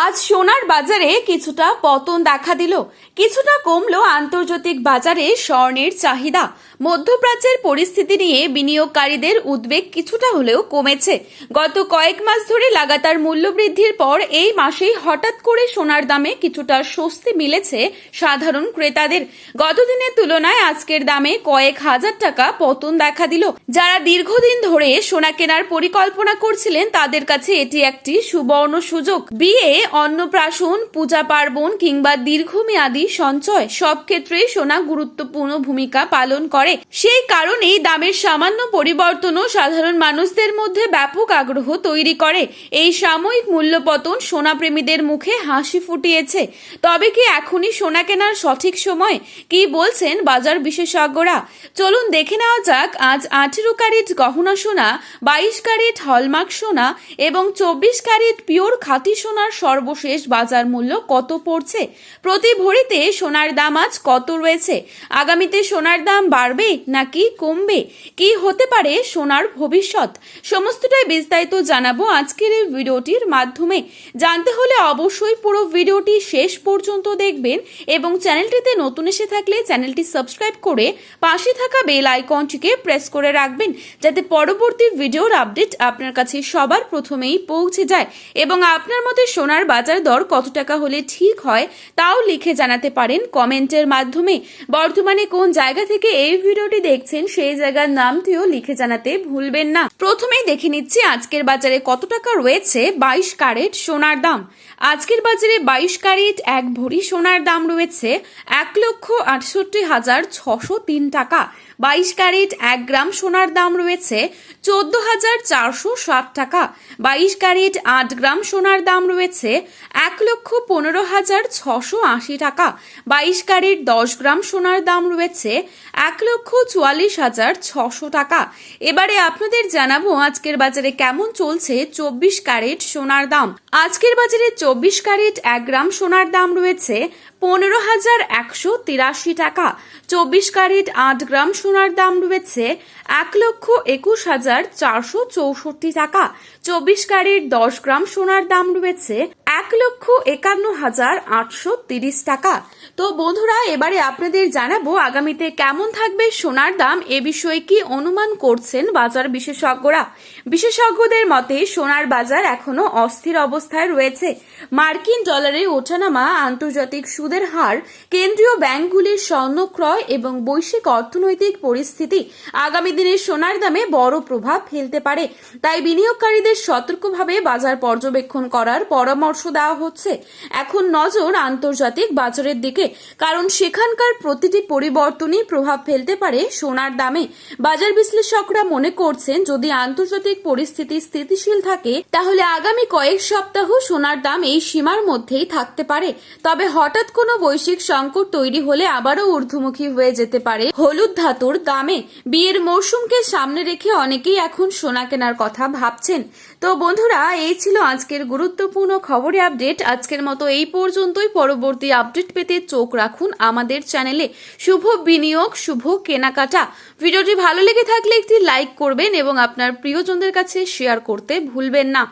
আজ সোনার বাজারে কিছুটা পতন দেখা দিল, কিছুটা কমলো আন্তর্জাতিক বাজারে স্বর্ণের চাহিদা। মধ্যপ্রাচ্যের পরিস্থিতি নিয়ে বিনিয়োগকারীদের উদ্বেগ কিছুটা হলেও কমেছে। গত কয়েক মাস ধরে লাগাতার মূল্যবৃদ্ধির পর এই মাসেই হঠাৎ করে সোনার দামে কিছুটা স্বস্তি মিলেছে সাধারণ ক্রেতাদের। গত দিনের তুলনায় আজকের দামে কয়েক হাজার টাকা পতন দেখা দিল। যারা দীর্ঘদিন ধরে সোনা কেনার পরিকল্পনা করছিলেন তাদের কাছে এটি একটি সুবর্ণ সুযোগ। বিয়ে, অন্নপ্রাশন, পূজা পার্বণ কিংবা দীর্ঘমেয়াদী সঞ্চয় সব ক্ষেত্রেই সোনা গুরুত্বপূর্ণ ভূমিকা পালন করে। সেই কারণেই দামের সামান্য পরিবর্তনও সাধারণ মানুষদের মধ্যে ব্যাপক আগ্রহ তৈরি করে। এই সাময়িক মূল্যপতন সোনা প্রেমীদের মুখে হাসি ফুটিয়েছে। তবে কি এখনই সোনা কেনার সঠিক সময়? কি বলছেন বাজার বিশেষজ্ঞরা? চলুন দেখে নেওয়া যাক আজ 18 ক্যারেট গহনা সোনা, 22 ক্যারেট হলমার্ক সোনা এবং 24 ক্যারেট পিওর খাঁটি সোনার সর্বশেষ বাজার মূল্য কত পড়ছে। প্রতি ভরিতে সোনার দাম আজ কত রয়েছে? আগামীতে সোনার দাম বাড়বে নাকি কমবে? কি হতে পারে সোনার ভবিষ্যৎ? সমস্তটাই বিস্তারিত জানাবো আজকের এই ভিডিওটির মাধ্যমে। জানতে হলে অবশ্যই পুরো ভিডিওটি শেষ পর্যন্ত দেখবেন এবং চ্যানেলটিতে নতুন এসে থাকলে চ্যানেলটি সাবস্ক্রাইব করে পাশে থাকা বেল আইকনটিকে প্রেস করে রাখবেন, যাতে পরবর্তী ভিডিওর আপডেট আপনার কাছে সবার প্রথমেই পৌঁছে যায়। এবং আপনার মতে সোনার বাজার দর কত টাকা হলে ঠিক হয় তাও লিখে জানাতে পারেন কমেন্টের মাধ্যমে। বর্তমানে কোন জায়গা থেকে এই ভিডিওটি দেখছেন সেই জায়গার নামটিও লিখে জানাতে ভুলবেন না। প্রথমেই দেখে নিচ্ছি আজকের বাজারে কত টাকা রয়েছে 22 ক্যারেট সোনার দাম। আজকের বাজারে 22 ক্যারেট এক ভরি সোনার দাম রয়েছে 1,68,603 টাকা। 22 ক্যারেট 1 গ্রাম সোনার দাম রয়েছে 14,460 টাকা। 22 ক্যারেট 8 গ্রাম সোনার দাম রয়েছে 1,15,680 টাকা। 22 ক্যারেট 10 গ্রাম সোনার দাম রয়েছে 1,44,600 টাকা। এবারে আপনাদের জানাবো আজকের বাজারে কেমন চলছে 24 ক্যারেট সোনার দাম। আজকের বাজারে 24 ক্যারেট 1 গ্রাম সোনার দাম রয়েছে 15,183 টাকা। 24 ক্যারেট 8 গ্রাম সোনার দাম রয়েছে 1,21,464 টাকা। 24 ক্যারেট 10 গ্রাম সোনার দাম রয়েছে 1,51,830 টাকা। তো বন্ধুরা, এবারে আপনাদের জানাবো আগামীতে কেমন থাকবে সোনার দাম। এ বিষয়ে কি অনুমান করছেন বাজার বিশেষজ্ঞরা? বিশেষজ্ঞদের মতে সোনার বাজার এখনো অস্থির অবস্থায় রয়েছে। মার্কিন ডলারের ওঠানামা, আন্তর্জাতিক সুদের হার, কেন্দ্রীয় ব্যাংকগুলির স্বর্ণ ক্রয় এবং বৈশ্বিক অর্থনৈতিক পরিস্থিতি আগামী দিনে সোনার দামে বড় প্রভাব ফেলতে পারে। তাই বিনিয়োগকারীদের সতর্কভাবে বাজার পর্যবেক্ষণ করার পরামর্শ দেওয়া হচ্ছে। এখন নজর আন্তর্জাতিক বাজারের দিকে, কারণ সেখানকার প্রতিটি পরিবর্তনই প্রভাব ফেলতে পারে সোনার দামে। বাজার বিশ্লেষকরা মনে করছেন যদি আন্তর্জাতিক পরিস্থিতি স্থিতিশীল থাকে তাহলে আগামী কয়েক সপ্তাহ সোনার দাম এই সীমার মধ্যেই থাকতে পারে। তবে হঠাৎ কোনো বৈশ্বিক সংকট তৈরি হলে আবারও ঊর্ধ্বমুখী হয়ে যেতে পারে হলুদ ধাতুর দামে। বিয়ের মরশুমকে সামনে রেখে অনেকেই এখন সোনা কেনার কথা ভাবছেন। তো বন্ধুরা, এই ছিল আজকের গুরুত্বপূর্ণ খবরের আপডেট। আজকের মতো এই পর্যন্তই। পরবর্তী আপডেট পেতে চোখ রাখুন আমাদের চ্যানেলে। শুভ বিনিয়োগ, শুভ কেনাকাটা। ভিডিওটি ভালো লেগে থাকলে একটি লাইক করবেন এবং আপনার প্রিয়জনদের কাছে শেয়ার করতে ভুলবেন না।